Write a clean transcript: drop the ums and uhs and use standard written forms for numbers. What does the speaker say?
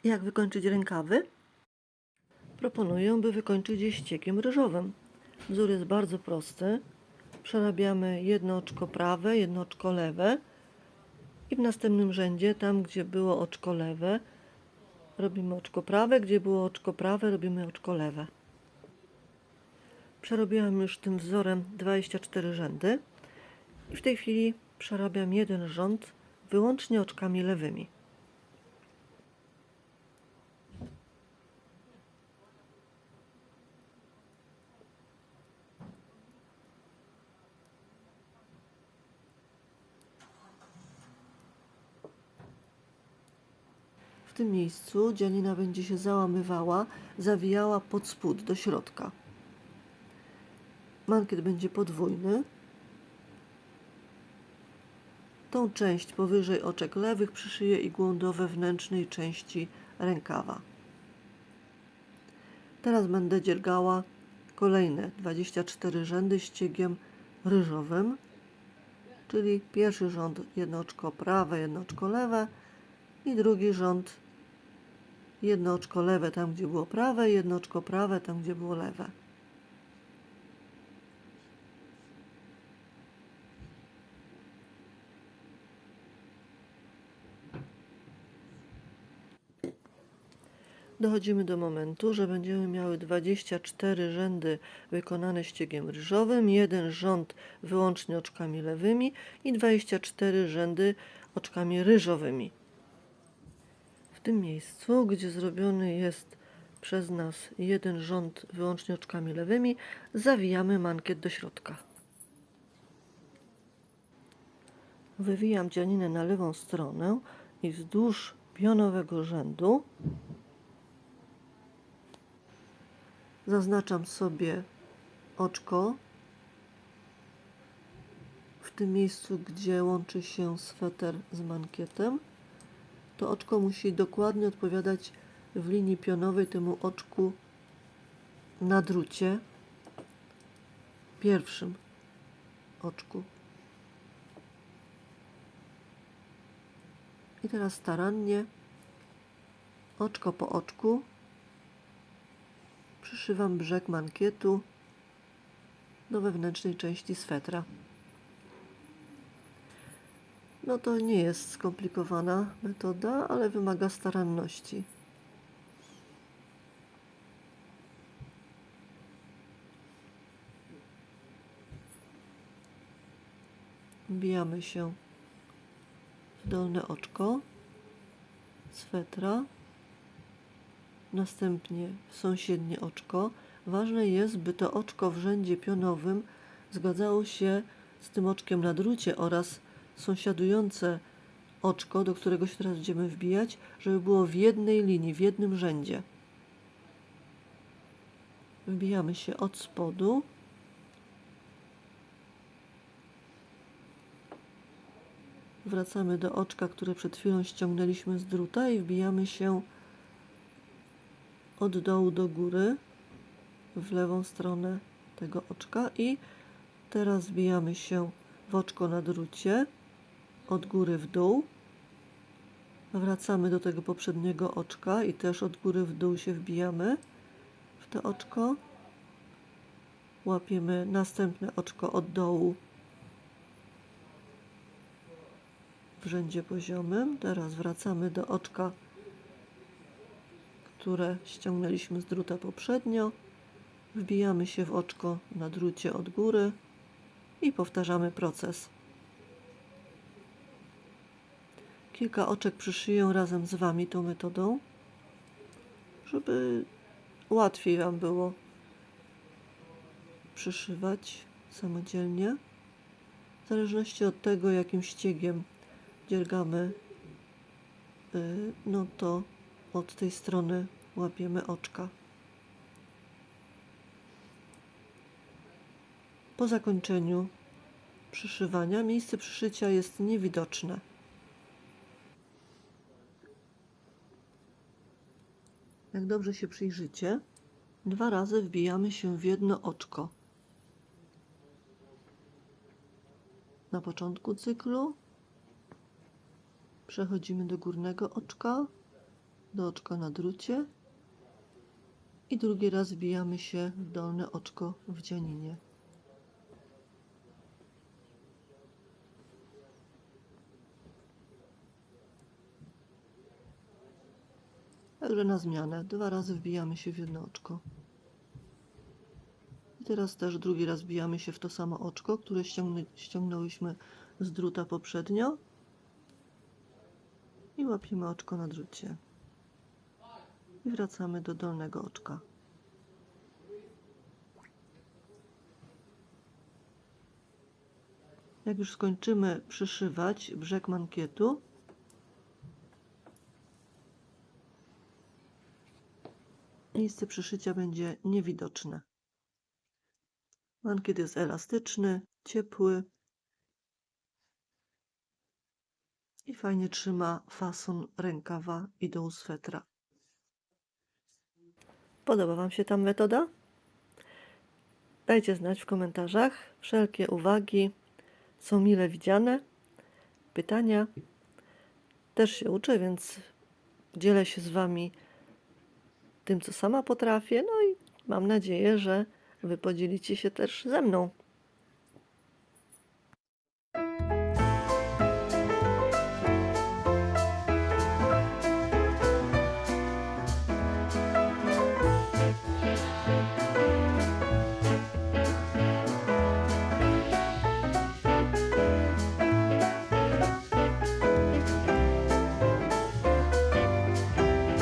Jak wykończyć rękawy? Proponuję, by wykończyć je ściegiem ryżowym. Wzór jest bardzo prosty. Przerabiamy jedno oczko prawe, jedno oczko lewe i w następnym rzędzie, tam gdzie było oczko lewe, robimy oczko prawe, gdzie było oczko prawe, robimy oczko lewe. Przerobiłam już tym wzorem 24 rzędy i w tej chwili przerabiam jeden rząd wyłącznie oczkami lewymi. W tym miejscu dzianina będzie się załamywała, zawijała pod spód do środka. Mankiet będzie podwójny. Tą część powyżej oczek lewych przyszyję igłą do wewnętrznej części rękawa. Teraz będę dziergała kolejne 24 rzędy ściegiem ryżowym, czyli pierwszy rząd jedno oczko prawe, jedno oczko lewe i drugi rząd jedno oczko lewe tam, gdzie było prawe, jedno oczko prawe tam, gdzie było lewe. Dochodzimy do momentu, że będziemy miały 24 rzędy wykonane ściegiem ryżowym, jeden rząd wyłącznie oczkami lewymi i 24 rzędy oczkami ryżowymi. W tym miejscu, gdzie zrobiony jest przez nas jeden rząd wyłącznie oczkami lewymi, zawijamy mankiet do środka. Wywijam dzianinę na lewą stronę i wzdłuż pionowego rzędu zaznaczam sobie oczko w tym miejscu, gdzie łączy się sweter z mankietem. To oczko musi dokładnie odpowiadać w linii pionowej temu oczku na drucie, pierwszym oczku. I teraz starannie, oczko po oczku, przyszywam brzeg mankietu do wewnętrznej części swetra. No to nie jest skomplikowana metoda, ale wymaga staranności. Wbijamy się w dolne oczko swetra, następnie w sąsiednie oczko. Ważne jest, by to oczko w rzędzie pionowym zgadzało się z tym oczkiem na drucie oraz sąsiadujące oczko, do którego się teraz będziemy wbijać, żeby było w jednej linii, w jednym rzędzie. Wbijamy się od spodu. Wracamy do oczka, które przed chwilą ściągnęliśmy z druta i wbijamy się od dołu do góry w lewą stronę tego oczka i teraz wbijamy się w oczko na drucie od góry w dół. Wracamy do tego poprzedniego oczka i też od góry w dół się wbijamy w to oczko. Łapiemy następne oczko od dołu w rzędzie poziomym. Teraz wracamy do oczka, które ściągnęliśmy z druta poprzednio. Wbijamy się w oczko na drucie od góry i powtarzamy proces. Kilka oczek przyszyję razem z Wami tą metodą, żeby łatwiej Wam było przyszywać samodzielnie. W zależności od tego, jakim ściegiem dziergamy, no to od tej strony łapiemy oczka. Po zakończeniu przyszywania miejsce przyszycia jest niewidoczne. Jak dobrze się przyjrzycie, 2 razy wbijamy się w jedno oczko. Na początku cyklu przechodzimy do górnego oczka do oczka na drucie i drugi raz wbijamy się w dolne oczko w dzianinie. Także na zmianę 2 razy wbijamy się w jedno oczko. I teraz też drugi raz wbijamy się w to samo oczko, które ściągnęłyśmy z druta poprzednio i łapiemy oczko na drucie. I wracamy do dolnego oczka. Jak już skończymy przyszywać brzeg mankietu, miejsce przyszycia będzie niewidoczne. Mankiet jest elastyczny, ciepły i fajnie trzyma fason rękawa i dołu swetra. Podoba Wam się ta metoda? Dajcie znać w komentarzach. Wszelkie uwagi są mile widziane. Pytania. Też się uczę, więc dzielę się z Wami tym, co sama potrafię. No i mam nadzieję, że Wy podzielicie się też ze mną.